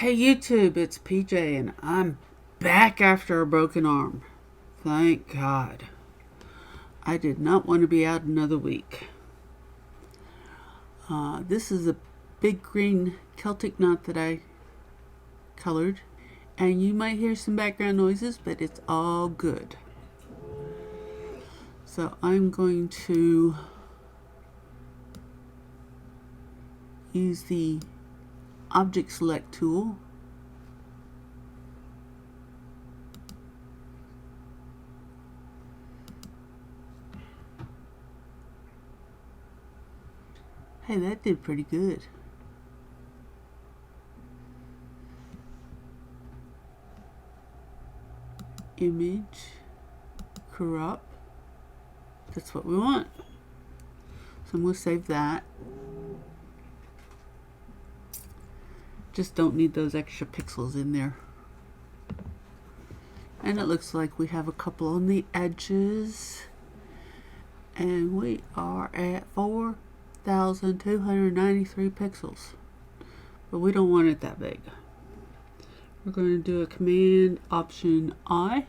Hey YouTube, it's PJ and I'm back after a broken arm. Thank God. I did not want to be out another week. This is a big green Celtic knot that I colored. And you might hear some background noises, but it's all good. So I'm going to use the Object Select tool. Hey, that did pretty good. Image, crop. That's what we want. So I'm going to save that. Just don't need those extra pixels in there. And it looks like we have a couple on the edges. And we are at 4,293 pixels. But we don't want it that big. We're going to do a Command Option I.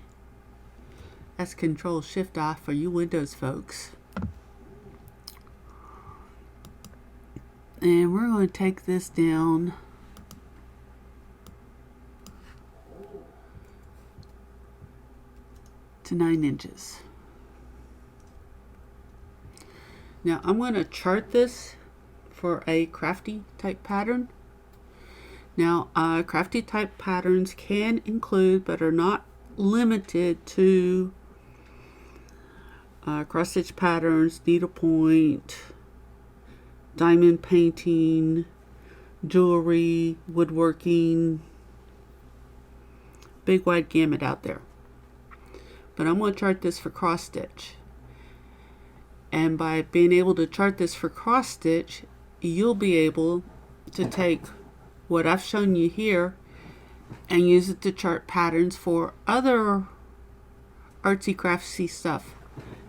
That's Control Shift I for you Windows folks. And we're going to take this down to 9 inches. Now I'm going to chart this for a crafty type pattern. Now crafty type patterns can include but are not limited to cross stitch patterns, needlepoint, diamond painting, jewelry, woodworking, big wide gamut out there. But I'm going to chart this for cross stitch. And by being able to chart this for cross stitch, you'll be able to take what I've shown you here and use it to chart patterns for other artsy craftsy stuff.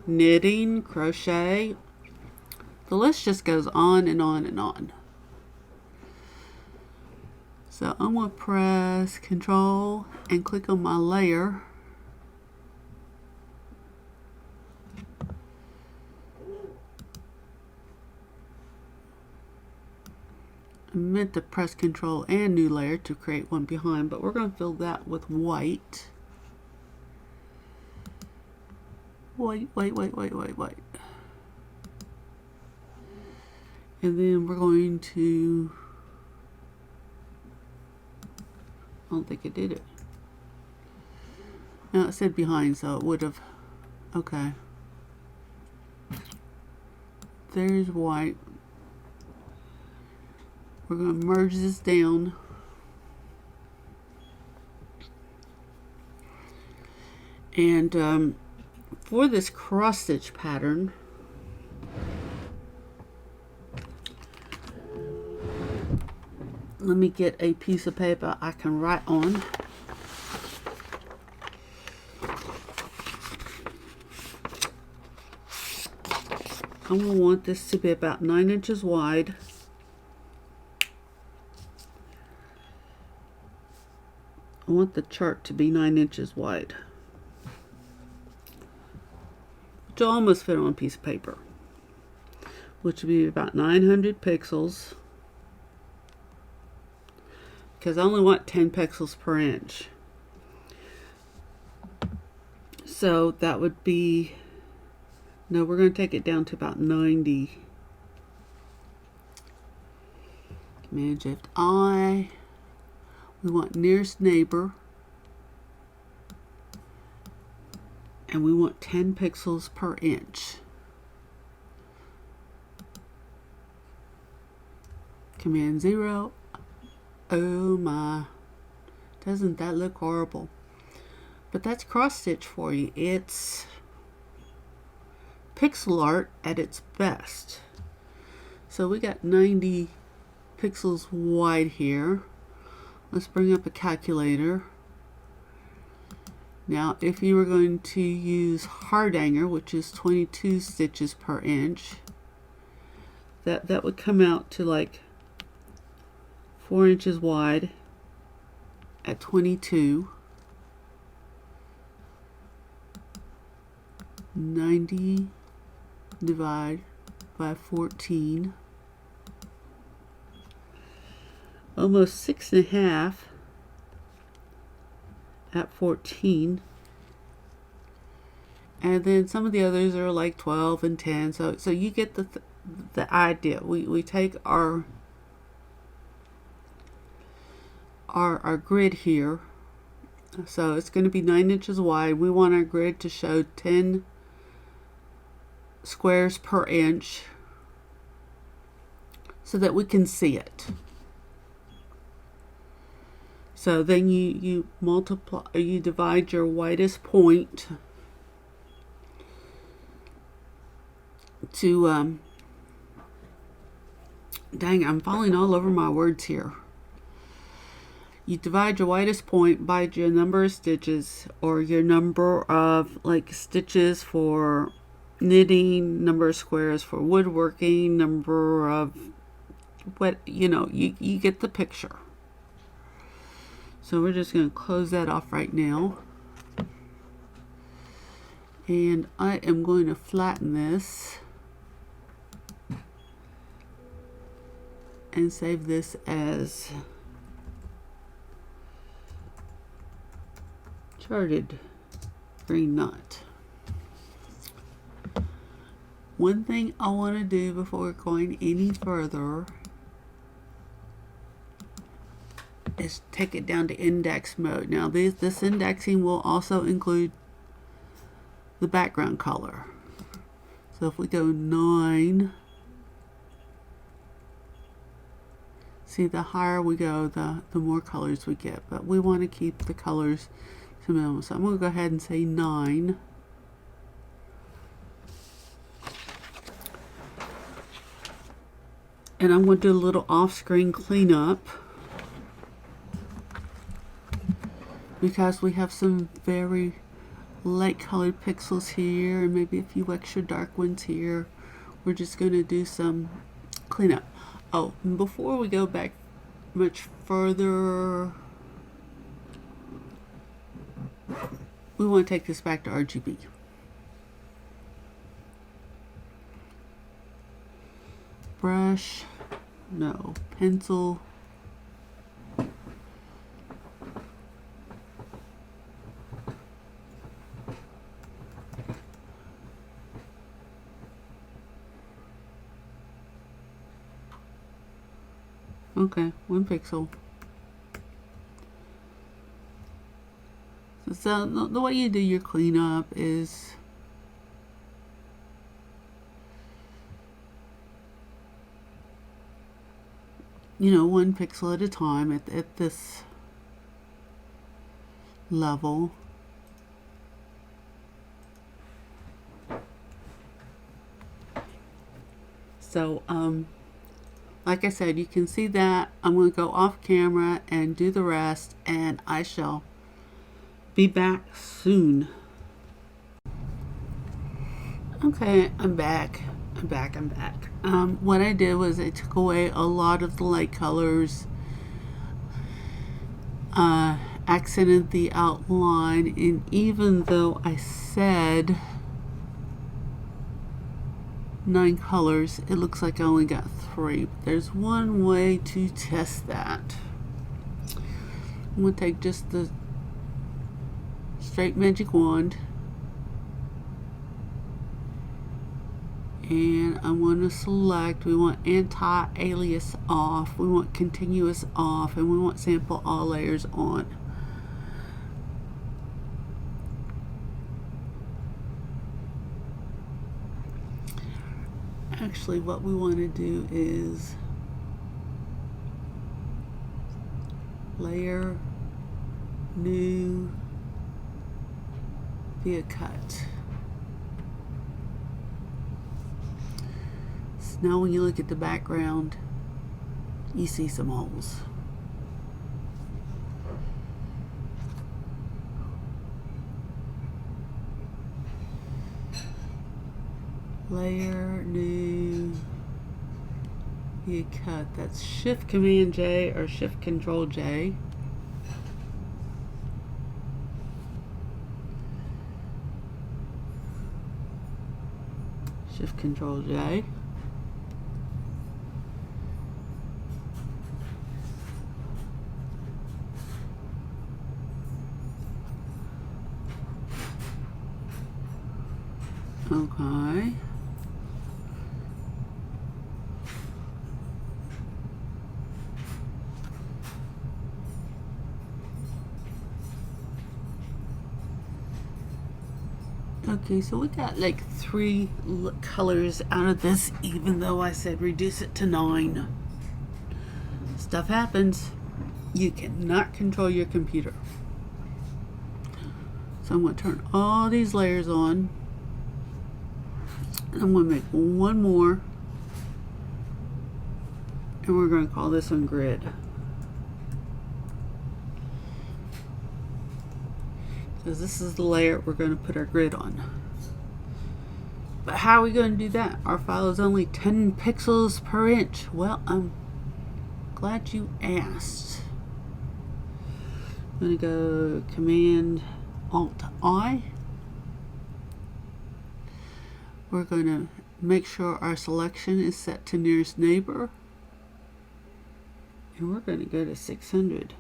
Knitting, crochet, the list just goes on and on and on. So I'm going to press Control and click on my layer. I meant to press Control and New Layer to create one behind, but we're going to fill that with white. White. And then we're going to, I don't think it did it. No, it said behind, so it would have, okay. There's white. We're going to merge this down. And for this cross stitch pattern, let me get a piece of paper I can write on. I'm going to want this to be about 9 inches wide. I want the chart to be 9 inches wide, which will almost fit on a piece of paper, which would be about 900 pixels, because I only want 10 pixels per inch. So that would be, no, we're going to take it down to about 90. Command Shift I. We want nearest neighbor, and we want 10 pixels per inch. Command 0. Oh my, doesn't that look horrible? But that's cross stitch for you. It's pixel art at its best. So we got 90 pixels wide here. Let's bring up a calculator. Now, if you were going to use hardanger, which is 22 stitches per inch, that would come out to like 4 inches wide at 22. 90 divided by 14. Almost 6.5 at 14. And then some of the others are like 12 and 10. So you get the idea. We take our grid here. So it's going to be 9 inches wide. We want our grid to show 10 squares per inch so that we can see it. So then you multiply, you divide your widest point to dang, I'm falling all over my words here. You divide your widest point by your number of stitches, or your number of like stitches for knitting, number of squares for woodworking, number of what, you know, you get the picture. So we're just going to close that off right now. And I am going to flatten this and save this as charted green knot. One thing I want to do before going any further is take it down to index mode. Now this indexing will also include the background color. So if we go 9, see, the higher we go, the more colors we get, but we want to keep the colors to minimum. So I'm going to go ahead and say 9. And I'm going to do a little off-screen cleanup because we have some very light colored pixels here and maybe a few extra dark ones here. We're just going to do some cleanup. Oh, and before we go back much further, we want to take this back to RGB. Brush, no, pencil. Okay, 1 pixel. So the way you do your cleanup is you know, 1 pixel at a time at this level. So like I said, you can see that. I'm going to go off camera and do the rest, and I shall be back soon. Okay, I'm back. What I did was I took away a lot of the light colors, accented the outline, and even though I said 9 colors, it looks like I only got 3. But there's one way to test that. I'm going to take just the straight magic wand and I want to select, we want anti-alias off, we want continuous off, and we want sample all layers on. Actually, what we want to do is layer, new, via cut. So now when you look at the background, you see some holes. Layer, new, via cut. That's Shift Command J or Shift Control J. Shift Control J. Okay. Okay, so we got like 3 colors out of this, even though I said reduce it to 9. Stuff happens. You cannot control your computer. So I'm going to turn all these layers on. I'm going to make one more. And we're going to call this one grid. Because this is the layer we're going to put our grid on. But how are we going to do that? Our file is only 10 pixels per inch. Well, I'm glad you asked. I'm going to go Command Alt I. We're going to make sure our selection is set to nearest neighbor. And we're going to go to 600.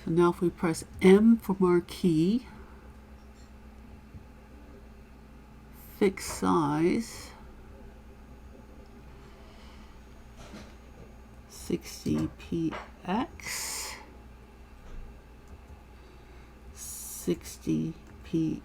So now if we press M for marquee, fix size, 60px, 60px,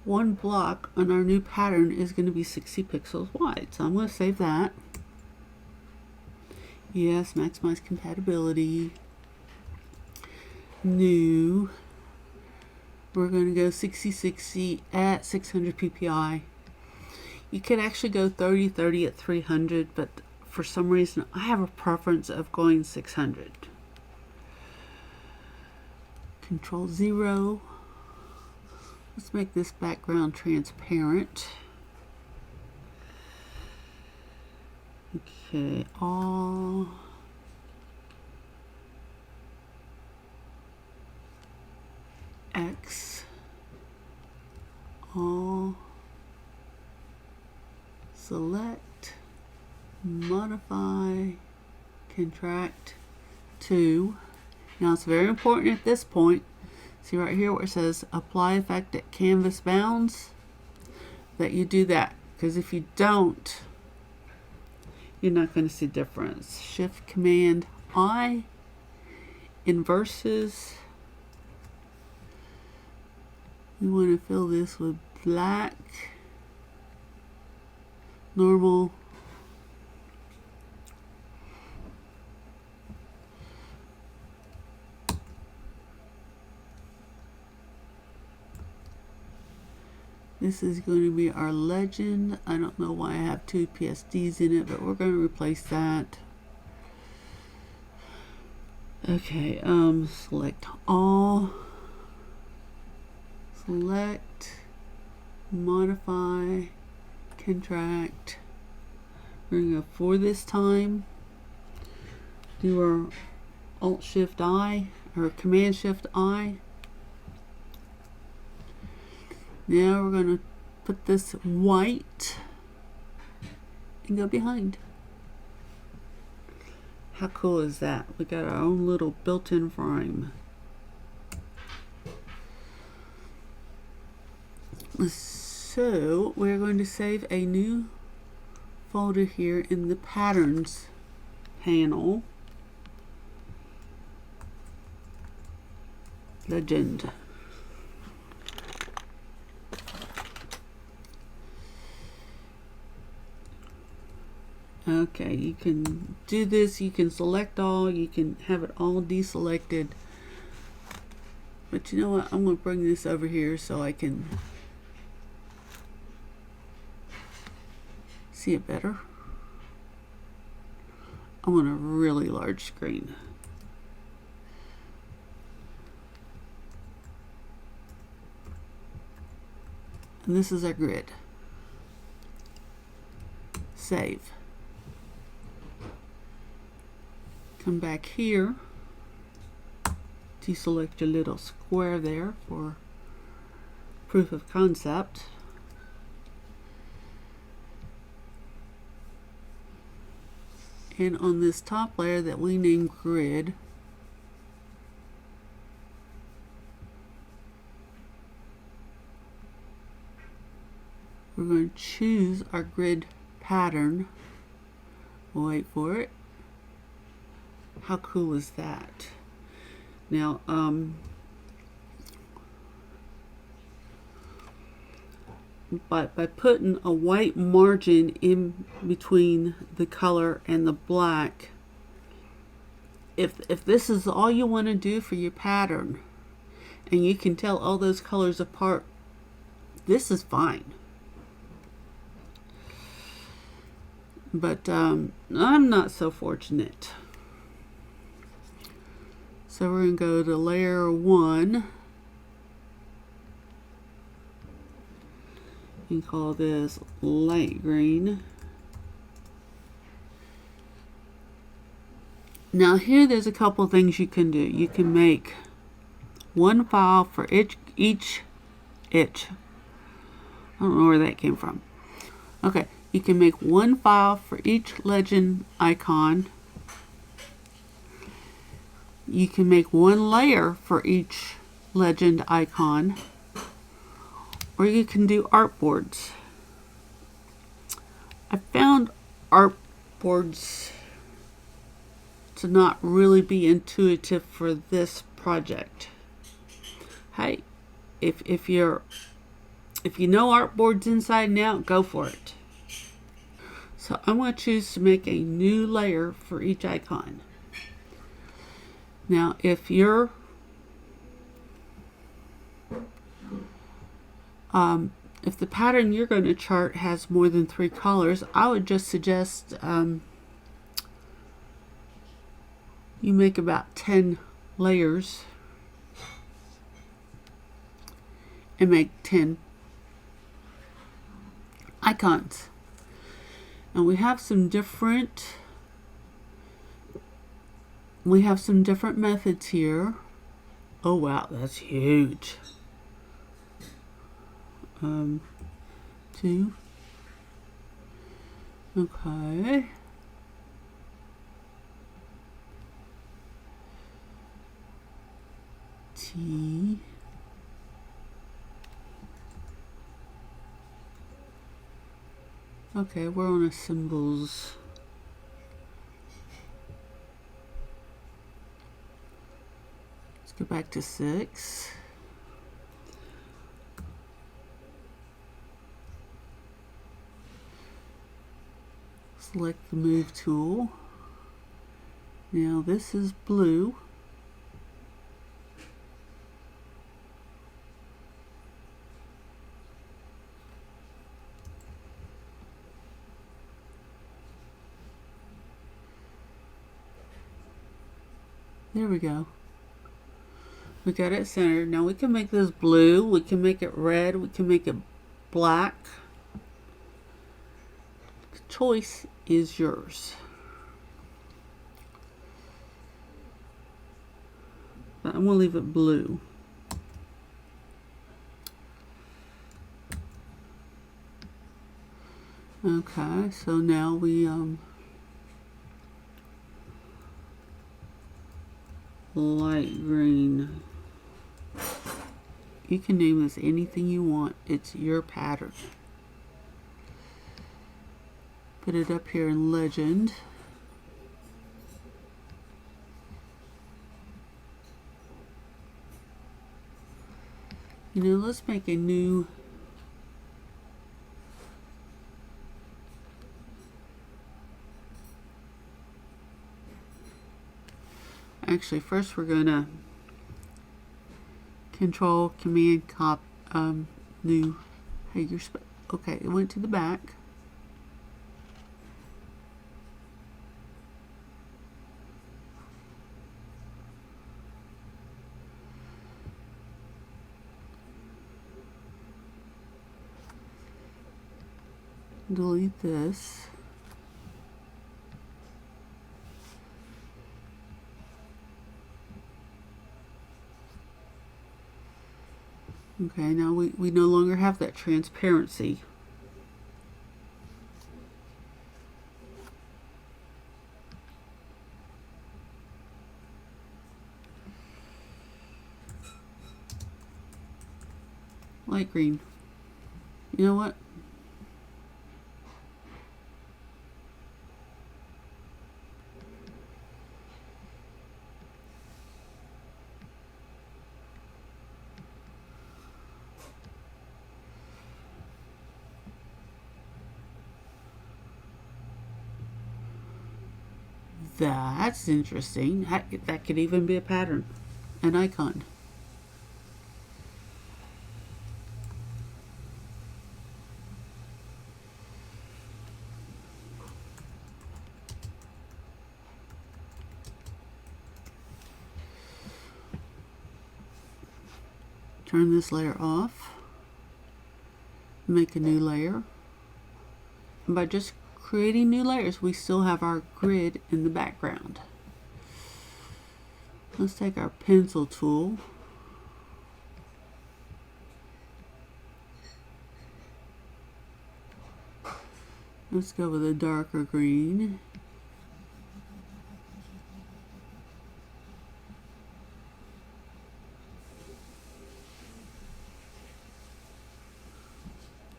one block on our new pattern is going to be 60 pixels wide. So I'm going to save that. Yes, maximize compatibility. New. We're going to go 6060 at 600 ppi. You could actually go 3030 at 300, but for some reason I have a preference of going 600. Control 0. Let's make this background transparent. Okay, all X, all, select, modify, contract to. Now it's very important at this point. See right here where it says apply effect at canvas bounds, that you do that, because if you don't, you're not going to see difference. Shift Command I, inverses. You want to fill this with black, normal, this is going to be our legend. I don't know why I have 2 PSDs in it, but we're going to replace that. Okay, select all, select, modify, contract. We're going to go for this time. Do our Alt Shift I or Command Shift I. Now we're going to put this white and go behind. How cool is that? We got our own little built-in frame. So we're going to save a new folder here in the patterns panel. Legend. Okay, you can do this, you can select all, you can have it all deselected. But you know what, I'm going to bring this over here so I can see it better. I want a really large screen. And this is our grid. Save. Come back here. Deselect your little square there for proof of concept. And on this top layer that we named grid, we're going to choose our grid pattern. We'll wait for it. How cool is that? Now, by putting a white margin in between the color and the black, if this is all you want to do for your pattern, and you can tell all those colors apart, this is fine. But I'm not so fortunate. So we're going to go to layer 1 and call this light green. Now here there's a couple things you can do. You can make one file for each. I don't know where that came from. Okay, you can make one file for each legend icon. You can make one layer for each legend icon, or you can do artboards. I found artboards to not really be intuitive for this project. Hey, if you know artboards inside and out, go for it. So I'm going to choose to make a new layer for each icon. Now, if the pattern you're going to chart has more than 3 colors, I would just suggest you make about 10 layers and make 10 icons. And we have some different methods here. Oh wow, that's huge. 2. Okay. T. Okay, we're on a symbols. Let's go back to 6. Select the move tool. Now this is blue. There we go. We got it centered. Now we can make this blue, we can make it red, we can make it black. The choice is yours. But I'm going to leave it blue. Okay, so now we light green. You can name this anything you want. It's your pattern. Put it up here in legend. You know, let's make a new actually first we're gonna control command new. Hey, okay, it went to the back. delete this. Okay, now we no longer have that transparency. Light green. You know what? That's interesting. That could even be a pattern, an icon. Turn this layer off. Make a new layer. And by just creating new layers, we still have our grid in the background. Let's take our pencil tool. Let's go with a darker green.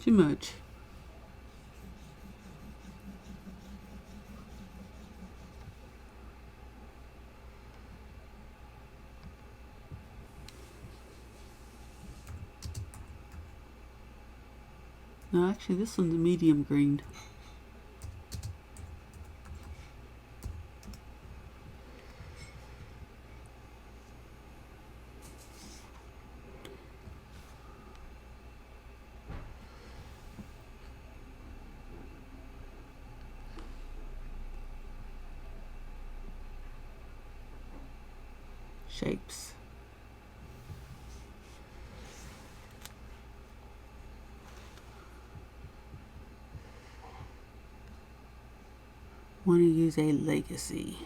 Too much. No, actually this one's a medium green. Shapes. Want to use a legacy.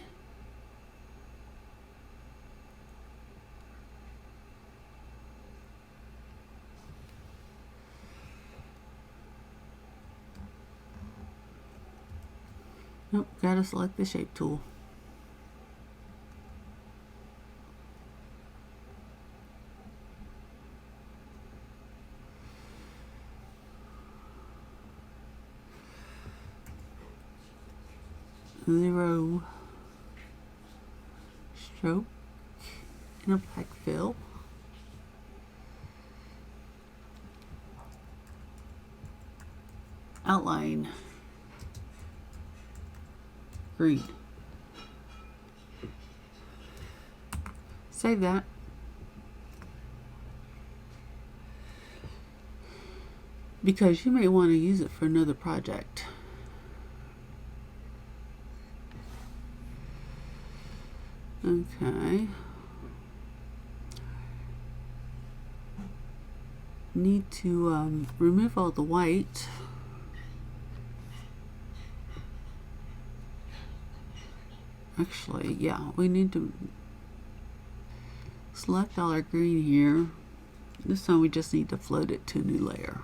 Nope, gotta select the shape tool. Zero stroke and a black fill. Outline green. Save that. Because you may want to use it for another project. Okay. Need to remove all the white. Actually, yeah, we need to select all our green here. This time we just need to float it to a new layer.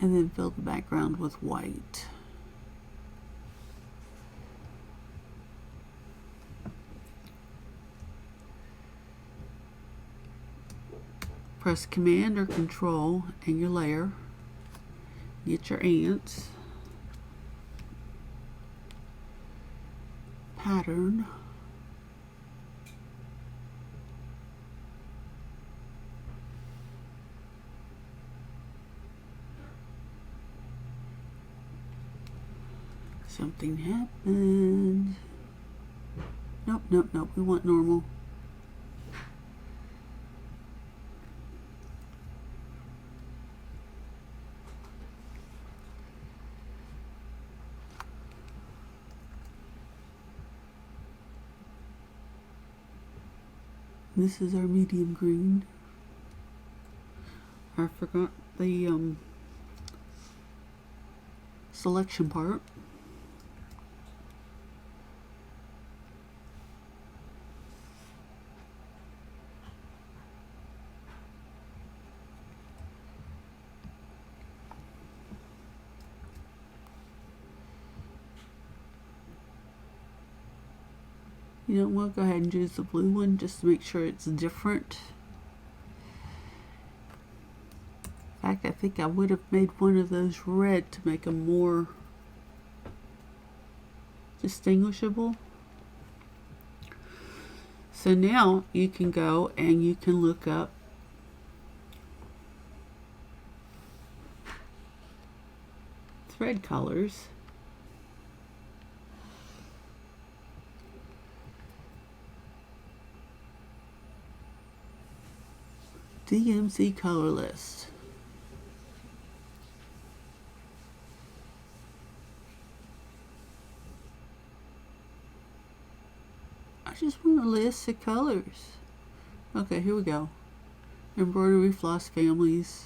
And then fill the background with white. Press Command or Control and your layer. Get your ants. Pattern. Something happened. Nope, nope, nope. We want normal. This is our medium green. I forgot the selection part. You know, we'll go ahead and use the blue one just to make sure it's different. In fact, I think I would have made one of those red to make them more distinguishable. So now you can go and you can look up thread colors. DMC color list. I just want a list of colors. Okay, here we go. Embroidery floss families.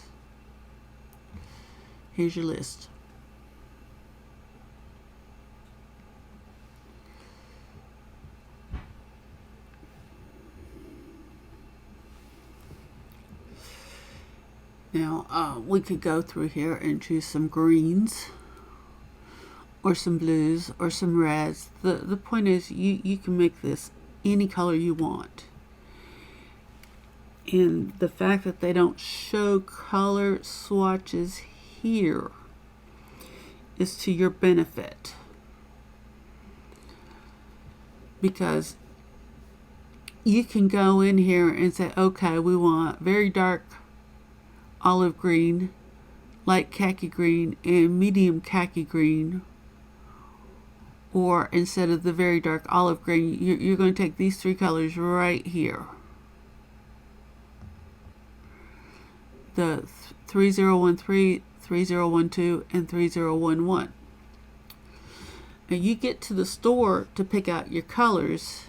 Here's your list. Now, we could go through here and choose some greens or some blues or some reds. The point is you can make this any color you want. And the fact that they don't show color swatches here is to your benefit. Because you can go in here and say, okay, we want very dark olive green, light khaki green, and medium khaki green. Or instead of the very dark olive green, you're going to take these three colors right here. The 3013, 3012, and 3011. And you get to the store to pick out your colors.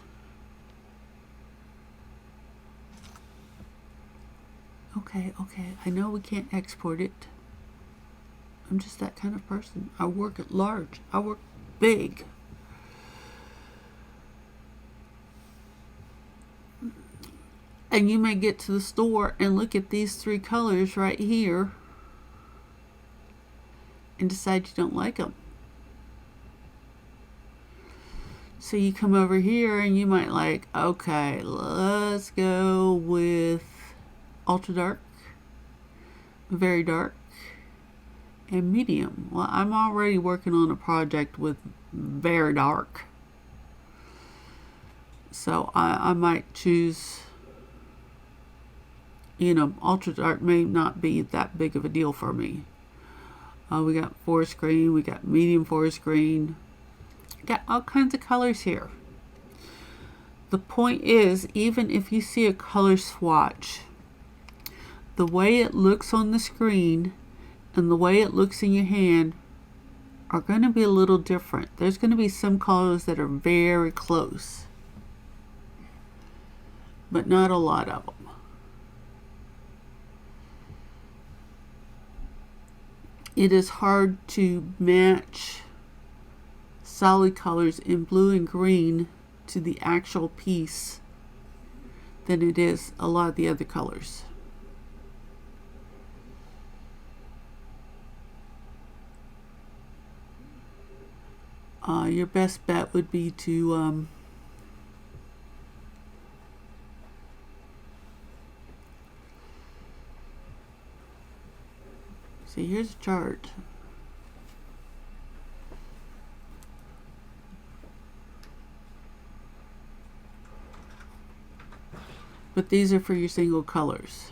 Okay, I know we can't export it. I'm just that kind of person. I work at large. I work big. And you may get to the store and look at these three colors right here and decide you don't like them. So you come over here and you might like, okay, let's go with ultra dark, very dark, and medium. Well, I'm already working on a project with very dark. So I might choose, ultra dark may not be that big of a deal for me. We got forest green, we got medium forest green, got all kinds of colors here. The point is, even if you see a color swatch, the way it looks on the screen and the way it looks in your hand are going to be a little different. There's going to be some colors that are very close, but not a lot of them. It is hard to match solid colors in blue and green to the actual piece than it is a lot of the other colors. Your best bet would be to see, here's a chart. But these are for your single colors.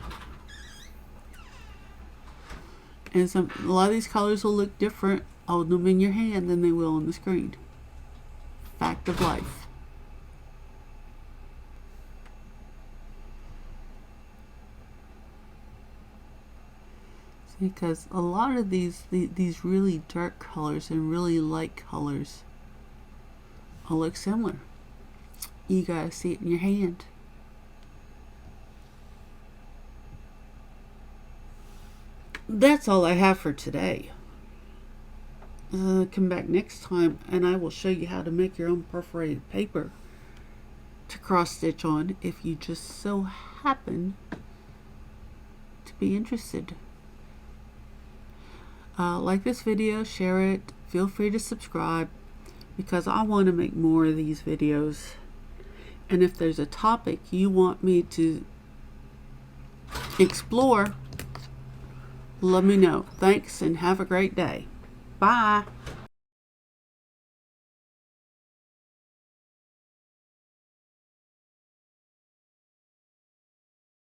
And a lot of these colors will look different holding them in your hand than they will on the screen. Fact of life. See, because a lot of these really dark colors and really light colors all look similar. You gotta see it in your hand. that's all I have for today. Come back next time and I will show you how to make your own perforated paper to cross stitch on if you just so happen to be interested. Like this video, share it, feel free to subscribe because I want to make more of these videos. And if there's a topic you want me to explore, let me know. Thanks and have a great day. Bye.